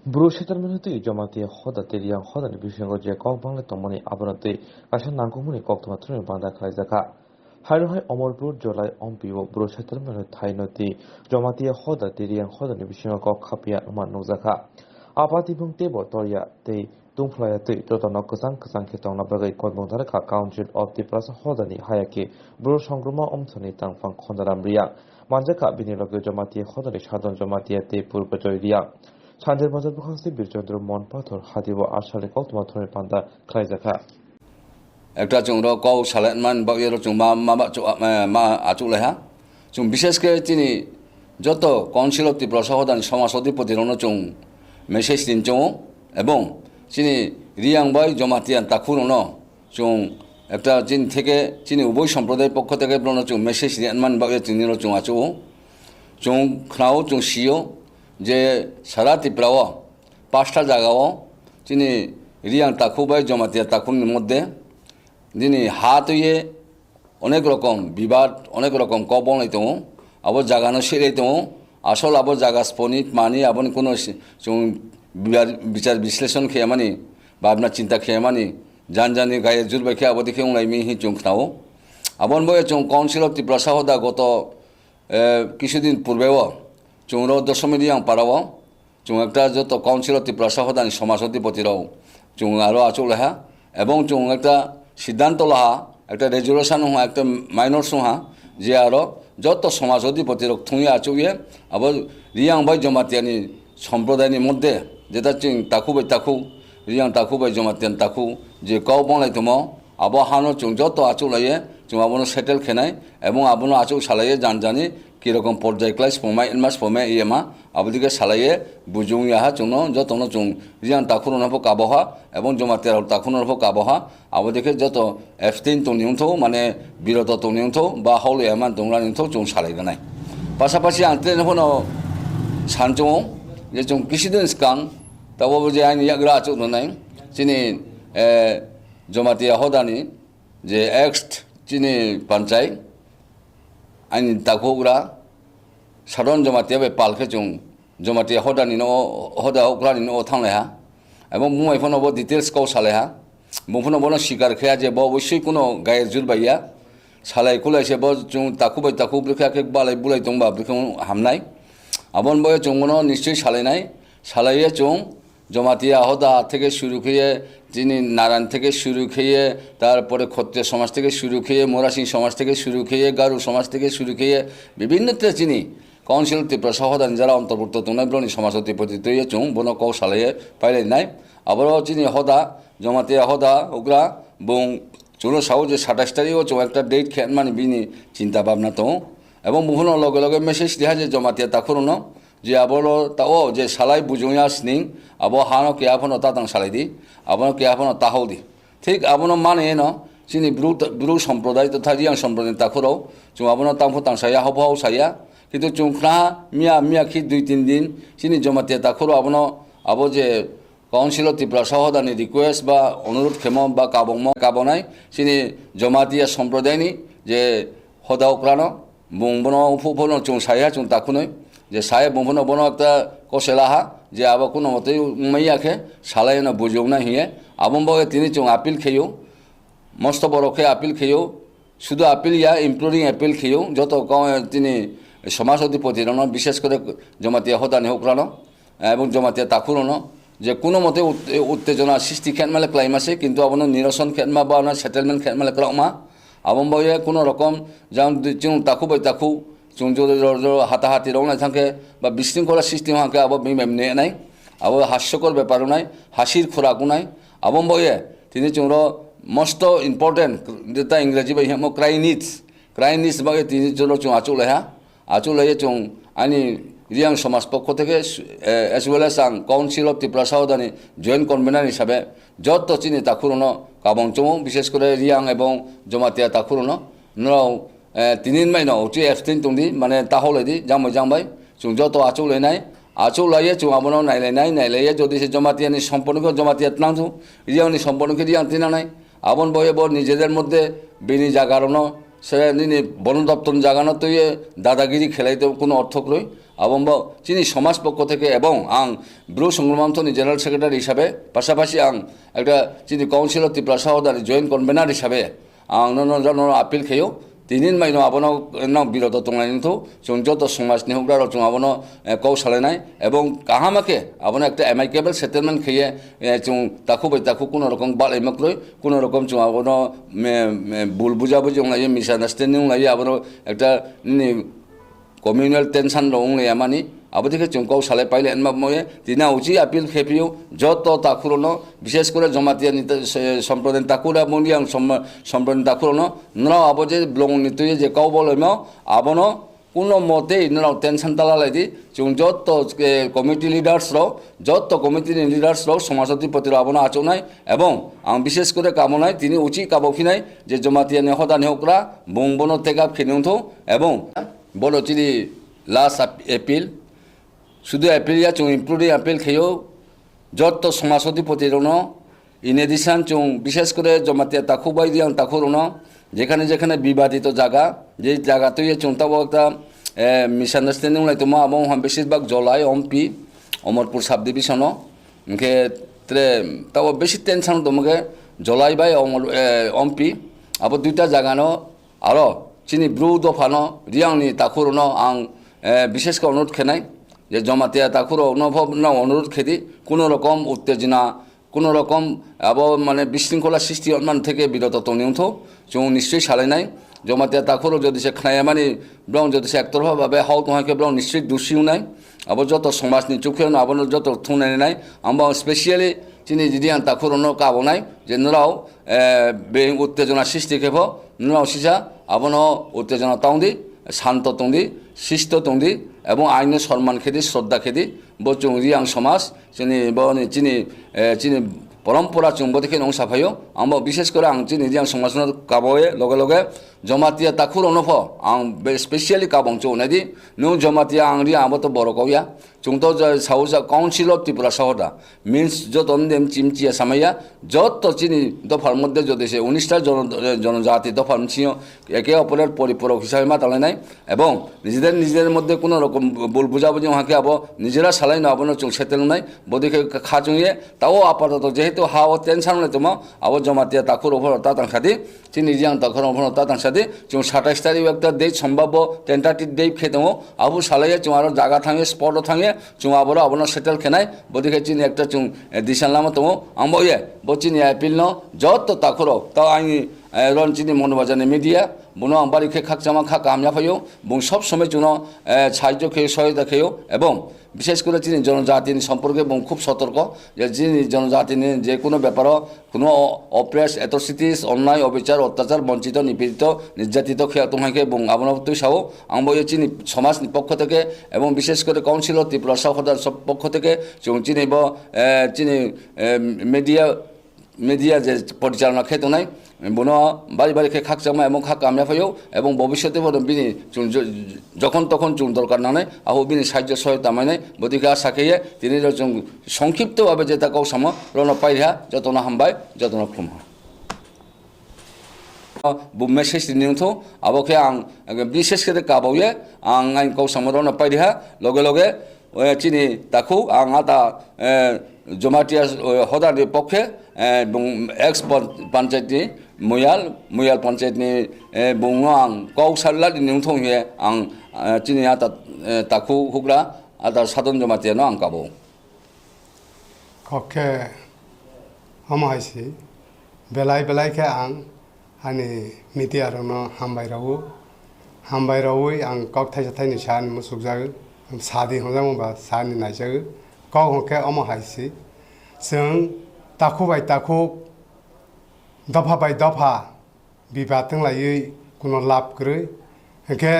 Brushiterminati Jomati Hoda Tirian Hoda Bishango Jacob Banglet Tomani Abonate Kashan Nangumuni Koktomatrin Banda Kaizaka. High Omolbur July on Pivo Brushiterminat Tainoti Jomati Hoda Tirian Hoda Bishango Kapia Manozaka. Apati Bung Tebo Toya Te Dumflayati Totanokazan Kazanketong Nabagay Kodmondaraka Council of the Plaza Hodani Hayaki Brushongruma Omsoni Tang Fan Kondaramria Manjaka Binilogo Jomati Hodani Shadon Jomati Te Purbajoria. Chandel Bazar Bukhasi Birchandra Mon Pathor Hadibo Ashale Koktomatrin Banda Kaizaka. একটা চুংরো কও সালেমান বাগের চুং মা আচুলেহা চুং বিশেষ করে তিনি যত council of Tripura সহদান সমাজ অধিপতির চুং message দিন চুং এবং তিনি রিয়াংবাই জমাতিয়ান তাকুরন চুং একটা চীন থেকে তিনি উভয় সম্প্রদায়ের পক্ষ থেকে চুং মেসেজ দিয়ানমান বাগে তিনি চুং আচু চুং খাও চুং সিও যে সারা ত্রিপুরাও 5টা জায়গাও তিনি রিয়াং তাকুবাই জমাতিয়া তাকুনের মধ্যে দিনে হাত হয়ে অনেক রকম বিবাদ অনেক রকম কবন হইতো আবার জাগানো সেরাইতো আসল আবার জায়গা স্পনিত মানি আবার কোনো বিচার বিশ্লেষণ খেয়ে মানি বা আপনার চিন্তা খেয়ে মানি জানি গায়ে জুর বেখে আবার দেখে উংলাইমি হি চুং খাও আবার বয়ে চুং কাউন্সিল অফ ত্রিপুরা সহদা গত কিছুদিন পূর্বেও চুংর দশমী আং পারাও চুং একটা যত কাউন্সিল অফ ত্রিপুরা সহদানি সমাজ অধিপতিরাও চুং আরও আচল লেহা এবং চুং একটা সিদ্ধান্ত লহা একটা রেজুলেশন হওয়া একটা মাইনর হা যে আরও যত সমাজ অধিপতির থুঁয়ে আচুয়ে আবার রিয়াং বাই জমাতিয়ানি সম্প্রদায়নি মধ্যে যেটা চিং তাকুবাই তাকু রিয়াং তাকুবাই জমাতিয়ান তাকু যে কও বনাইতম আবো হানো চুং যত আচু লাইয়ে চুং আবনো সেটেল খেনাই এবং আবনো আচু সালাইয়ে জানি কীরকম পর্যায় ক্লাস ফমাই এনমাস ফমাই ইয়েমা আবদিকে সালাইয়ে বুঝুং ইয়াহা চুনো যতনো চুং রিয়াং তাকুরন হোক আবহাওয়া এবং জমাতিয়ার তাকুনের হোক আবহাওয়া আবদিকে যত এফটিন টনিউথো মানে বিরত টনিউথো বা হল এমান তোমরা নিউথো চুং সালাইগানাই পাশাপাশি আনতে হনো সানচুং যে চুং কিছুদিন স্কাং তাবো যে আইন ইয়াগ্রা আচু নাই চিনি জমাতিয়া হদানি যে এক্সট চিনি পঞ্চায়েত আইন তাকুগ্রা সাধারণ জমাতিয়া বে পালকে চুং জমাতিয়া হদানি হদা হগ্রানি থাংলেহা এবং মুমাইফোনবো ডিটেলস কও সালেহা মুফোনবো স্বীকার খেয়া যে অবশ্যই কোনো গায়ের জুর বাইয়া সালাই কুলাইছে চুং তাকুবাই তাকু ব্রিখাকে বালাই বুলাই দংবা ব্রিখাং হামনাই আবন বয়ে চুংবনো নিশ্চয়ই সালাইনাই সালাইয়ে চুং জমাতিয়া হদা থেকে শুরু খেয়ে তিনি নারায়ণ থেকে শুরু খেয়ে তারপরে ক্ষত্রিয় সমাজ থেকে শুরু খেয়ে মোরাসিং সমাজ থেকে শুরু খেয়ে গারু সমাজ থেকে শুরু খেয়ে বিভিন্নতে চিনি কাউন্সিল ত্রিপুরা সহদান যারা অন্তর্ভুক্ত তোনাইব্রনি সমাজ অধিপতি তৈরি চুং বনো কৌ সালাইয়ে পাইলাই নাই আবারও চিনি হদা জমাতিয়া হদা উগ্রা বং চুনো সাউ যে 27 তারিখও চুং একটা ডেট খেন মানে বিনি চিন্তা ভাবনা তো এবং মুহূর্ত লগে লগে মেসেজ দেখা যে জমাতিয়া তাকুরনো যে আবারও তাও যে সালাই বুঝুয়া স্নিং আবো হানো কে আফনো তাতাং সালাই দি আবনো কে আফনো তাহাও দি ঠিক আবনো মানে ন চিনি ব্রু সম্প্রদায় তথা রিয়াং সম্প্রদায় তাকুরাও চুং আবনো তাংফো তাং সাইয়া হবাও সাইয়া কিন্তু চুংখ্রা মিয়া খি 2-3 দিন চিনি জমাতিয়া তাকুরো আবনো আবো যে কাউন্সিল অফ ত্রিপুরা সহদানি রিকোয়েস্ট বা অনুরোধ ক্ষেম বা কাবনাই চিনি জমাতিয়া সম্প্রদায়নি যে হদা উক্রানো বুংবনো উফুফনো চুং সাইয়া চুং তাকুনই যে সাহেব বুংবনো বনো একটা কষেলাহা যে আবার কোনো মতেই মাইয়াকে সালাই না বুঝেও না হিয়ে আবন বগে তিনি চুং আপিল খেয়েও মস্ত বড়কে আপিল খেয়েও শুধু আপিল ইয়া ইমপ্লোরিং আপিল খেয়েও যত তিনি সমাজ অধিপতির বিশেষ করে জমাতিয়া হদানি হোকরানো এবং জমাতিয়া তাকুরনো যে কোনো মতে উত্তেজনা সৃষ্টি খেনমালে ক্লাইমাসে কিন্তু আপনার নিরসন খেনমা বা আপনার সেটেলমেন্ট খেনমালে ক্লামা আবন বগে কোনো রকম যেমন চুং তাকুবাই তাকু চুং হাতাহাতি রওনায় থাকে বা বিশৃঙ্খলা সৃষ্টি হাঁকে আবার বিমেমনে নাই আবার হাস্যকর ব্যাপারও নাই হাসির খোরাকও নাই আবন বয়ে তিনি চুংর মস্ত ইম্পর্টেন্ট যেটা ইংরেজি বাই হেমো ক্রাইনিস বাগে তিনি চলো চুং আচু লেহে চুং আইনি রিয়াং সমাজ পক্ষ থেকে এস ওয়েল এস আং কাউন্সিল অফ ত্রিপুরা সহদানি জয়েন্ট কনভেনার হিসাবে যত চিনি তাকুরনো কাবং চুং বিশেষ করে রিয়াং এবং জমাতিয়া তাকুরনো নরাও তিনিন মাই ন উঠি এফটিন তুংদি মানে তাহলেদি জামাই চুং যত আচু লেনাই আচু লাইয়ে চুং আবনো নাইলাইয়ে যদি সে জমাতিয়ানি সম্পূর্ণকে জমাতিয়া নাথু রিয়াংনি সম্পূর্ণকে রিয়াং তিনা নাই আবন বয়ে নিজেদের মধ্যে বিনি জাগারনো সে নিনি বন দপ্তর জাগানো তো দাদাগিরি খেলাইতে কোনো অর্থ রই এবং চিনি সমাজ পক্ষ থেকে এবং আং ব্রু সংগ্রামথনি জেনারেল সেক্রেটারি হিসাবে পাশাপাশি আং একটা চিনি কাউন্সিলর ত্রিপুরা সহদারি জয়েন্ট কনভেনার হিসাবে আং আপিল খেয়েও তিনিন মাইনো আবনো নাও বিরত তংলাইনিথौ जों যত সমাজনি হুকরা जों আবনো কৌ সালাইনাই এবং কাহামাকে আবনো একটা অ্যামাইকেবল সেটেলমেন্ট খেয়ে जों তাকু বাই তাকু কোনো রকম বালাইমাক্রই কোনো রকম जों আবনো ভুল বুঝাবুঝি লাইয়ে মিসআন্ডারস্ট্যান্ডিং লাইয়ে আবনো একটা কমিউনাল টেনশন রংলাইয়া মানি আবদিকে जों কৌ সালাই পাইলে এনমা ময়ে তিনা উচি আপিল খেপিও যত তাকুরনো বিশেষ করে জমাতিয়া সম্প্রদায় তাকুরা মন্দিয়াং সম্প্রদায় তাকুরনো নরাও আবো যে ব্লং নিতুয়ে যে কৌ বলইমাও আবনো কোনো মতেই নরাও টেনশন তালালাইদি जों যত কমিটি লিডার্সরাও যত কমিটির লিডার্সরাও সমাজধিপতির আবনো আচনাই এবং আং বিশেষ করে কামনায় তিনি উচি কাবখিনাই যে জমাতিয়া নেহদা নেহকরা বংবনো তেগাব খেনিউথौ এবং বড় চিনি লাস্ট এপিল শুধু এপিল जों ইনক্লুডিং এপিল খেয়েও যত সমাজধিপতিরনো ইন এডিশন जों বিশেষ করে জমাতিয়া তাকুবাই দিয়াং তাকুরনো যেখানে যেখানে বিবাদিত জায়গা যে জায়গাতেই जों তাও একটা মিসআন্ডারস্ট্যান্ডিং লাইতমা এবং বেশিরভাগ জলাই অম্পি অমরপুর সাব ডিভিশনও ইনকে তাও বেশি টেনশন তোমাকে জলাই বাই অম্পি আবার দুইটা জায়গানো আরো চিনি ব্রু দফানো রিয়াংনি তাকুরনো আং বিশেষ করে অনুরোধ খেনাই যে জমাতিয়া তাকুরো অনুরোধ খেদি কোনো রকম উত্তেজনা কোনো রকম আবার মানে বিশৃঙ্খলা সৃষ্টি মান থেকে বিরত তনিউথौ जों নিশ্চয়ই সালাইনাই জমাতিয়া তাকুরো যদি সে খানায়া মানে ব্রং যদি সে একতরফাভাবে হাও তোমাকে ব্রং নিশ্চয়ই দুষিউনাই আবার যত সমাজনি চোখে আবার যত থুনাই নাই আমরা স্পেশালি চিনি যদি আন তাকুরনো কাবনাই যে নরাও বে উত্তেজনা সৃষ্টি খেব নরাও সিসা আবনো উত্তেজনা তাউদি শান্ত তংদি শিষ্ট তংদি এবং আইনের সম্মান খেদি শ্রদ্ধা খেদি বচুং রিয়াং সমাজ চিনি পরম্পরা जों বদিকে নং সাফাইও আমরা বিশেষ করে আং চিনি রিয়াং সমাজ কাবয়ে লগে লগে জমাতিয়া তাকুর অনুভ আং স্পেশালি কাবং চৌনাইদি নং জমাতিয়া আং রিয়া আবো তো বড় কইয়া जों তো সাউজা কাউন্সিল অফ ত্রিপুরা শহরটা মিন্স যত নেম চিমচিয়া সামাইয়া যত চিনি দফার মধ্যে যদি সে 19টা জনজাতি দফার ছিও একে অপরের পরিপূরক হিসাবে মাতালাইনাই এবং নিজেদের মধ্যে কোনো রকম ভুল বুঝাবুঝি ওহাকে আবো নিজেরা সালাইনো আবনো চোখ সেতেল নাই বদিকে খাচুয়ে তাও আপাতত যেহেতু হাও টেনশন লাইতমা আবো জমাতিয়া তাকুর ওপর তাতাং খাদি চিনি রিয়াং তাকুর ওপর তাতাং সাদি जों 27 তারিখ একটা ডেট সম্ভাব্য টেন্টাটিভ ডেট খেতেও আবু সালাইয়া जों আরো জায়গা থাঙে স্পটও থাঙে जों আবো আবনো সেটেল খেনাই বদিকে চিনি একটা जों দিশান লামা তো আমবো বচিনি আপিল ন যত তাকুরো তাও আইনি রনচিনি মনোবাজানি মিডিয়া বুনো আংবারি খে খাকজামা খা কাময়া ফাইও বুং সব সময় जों সাহায্য খেয়ে সহায়তা খেয়েও এবং বিশেষ করে চিনি জনজাতিনি সম্পর্কে বুং খুব সতর্ক যে চিনি জনজাতিনি যে কোনো ব্যাপারও কোনো অপ্রেস অ্যাট্রসিটিস অন্যায় অবিচার অত্যাচার বঞ্চিত নিপীড়িত নির্যাতিত খেয়া তোমাকে বুং আবনবতুই সাও আংবো চিনি সমাজ পক্ষ থেকে এবং বিশেষ করে কাউন্সিলর ত্রিপুরা সহদার সব পক্ষ থেকে जों চিনি মিডিয়া যে পরিচালনা খেতো নাই বুনো বাড়ি বাড়ি খে খাকজামা এবং খা কাময়া ফাইও এবং ভবিষ্যতে বিনি যখন তখন जों দরকার নানাই আহু বিনি সাহায্য সহায়তা মানে বদিকে আশা খেয়ে তিনি जों সংক্ষিপ্তভাবে যে তাকাও সাম রণ পাইরা যতন হামবাই যতন খুম মেসেজ নিউথौ আবকে আং বিশেষ করে কাবাউয়ে আং আইন কৌ সাম রণ পাইরা লগে লগে চিনি তাকু আং আতা জমাতিয়া হদানি পক্ষে এবং এক্স পঞ্চায়েতনি মুয়াল পঞ্চায়েতনি বুङो आं कौसाला निउथौ हे आं चिनि आता ताकु हुग्रा आदा साधन जमातियानो आं काबौ कखे हमायसि बेलाय के आं आनि मिडियारनो हामबायरावै आं कक थाइनि सान मुसुकजागो सादि हजामबा सानि नायजागो कक हके अमहायसि जों ताकु बाय ताकु दफा बाय दफा बिबादों लायै कुनो लाब गरै हके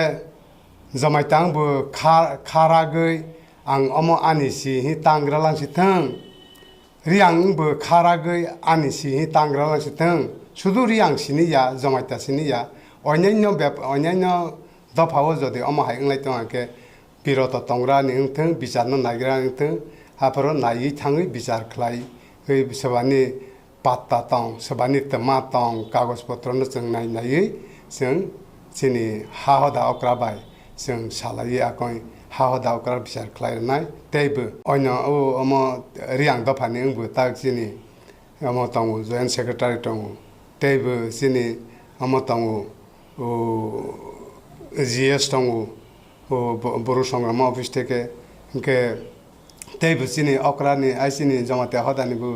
जमायतांबो खारागै आं अमो आनिसि हि तांग्रा लांसिथों रियांबो खारागै आनिसि हि तांग्रा लांसिथों शुधु रियांसिनिया जमायतासिनिया अन्यान्य दफाओ जदि अमो हायंलायथों हके बिरत तंग्रा निंथों बिचारनो नागिरा निंथों हाफोरो नायै थाङै बिचार खालाय सोरबानि पात्ता दं सोरबानि तमा दं कागज पत्रनो जों नायै जों जोंनि हा हदा अक्रा बाय जों सालायो आकय हा हदा अक्रा बिसार खालायनाय तेबो अन्य अम रियां दफानि आंबो ताक जोंनि अम दङ जयेन्ट सेक्रेटारि दङ तेबो जोंनि अम दङ GS दङ बर' संग्राम अफिस থেকে इनके तेबो जोंनि अक्रानि आइसिनि जमाते हदानिबो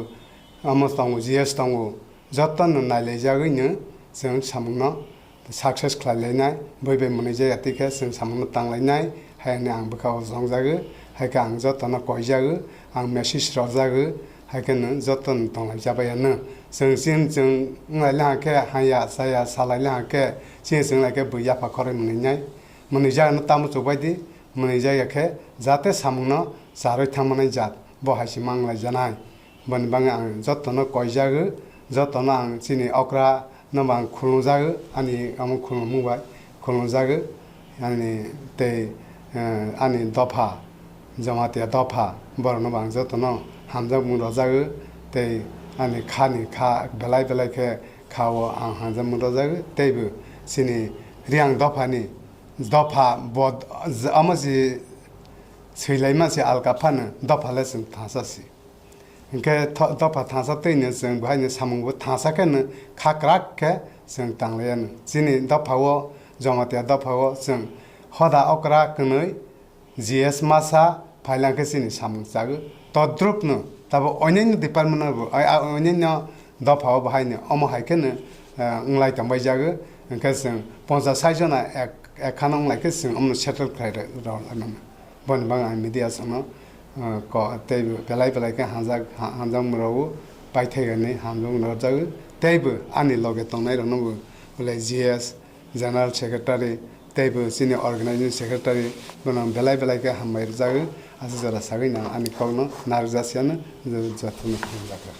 अम दङ GS दङ जतन नायलायजागैनो जों सामुंनो साक्सेस खालायनाय बयबो मोननाय जायगाथिखे जों सामुंनो थांलायनाय हायनो आं बोखाव जंजागो हायखो आं जतन कयजागो आं मेसेज रजागो हायखोनो जतन थांलाय जाबायानो जों नायलाहाखे हाया साया सालायलाहाखे जों लायखे बैया फाखरे मोननाय मोननाय जानो तामु जबायदि मोननाय जायगाखे जाहाथे सामुंनो जारोय थांनाय जात बहायसि मांलाय जानाय बनबाङा आं जतन कयजागो जतन आं जोंनि अक्रा नबां खुलुंजागो आंनि आमुक खुलुंमुबाय खुलुंजागो आंनि ते आंनि दफा जमाते दफा बर नबां जतन हामजा मुरजागो ते आंनि खा बेलाय बेलायखे खावो आं हामजा मुरजागो तेबो जोंनि रियां दफानि दफा बद आमजि सैलाय मानसि आलगा फानो दफाले जों थासासि इनके दफा थासातैनो जों बेहायनो सामुंबो थासाखेनो खाक्राखे जों थांलायानो जोंनि दफाव जमाते दफाव जों हदा अक्रा कनै GS मासा फाइलांखे जोंनि सामुं जागो तद्रुपनो ताबो अन्यान्य डिपार्टमेन्टआबो अन्यान्य दफाव बाहायनो अम हायखेनो उंलाय थांबाय जागो इनके जों 50-60 जना एखानो उंलायखे जों अमनो सेटल खालायनो बनबां आं मिडिया सानो तेबो बेलाय बेलायखे हामजा मुरावो बायथायगानै हामजा मुराव जागो तेबो आंनि लगे तंनाय रनबो बोले GS जनरल सेक्रेटारि तेबो जोंनि अर्गानाइजिं सेक्रेटारि गोनां बेलाय बेलायखे हामबाय जागो आसि जरा सागैना आंनि खावनो नारजासियानो जथन खालामजागो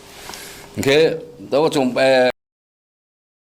ओंखे दाव जों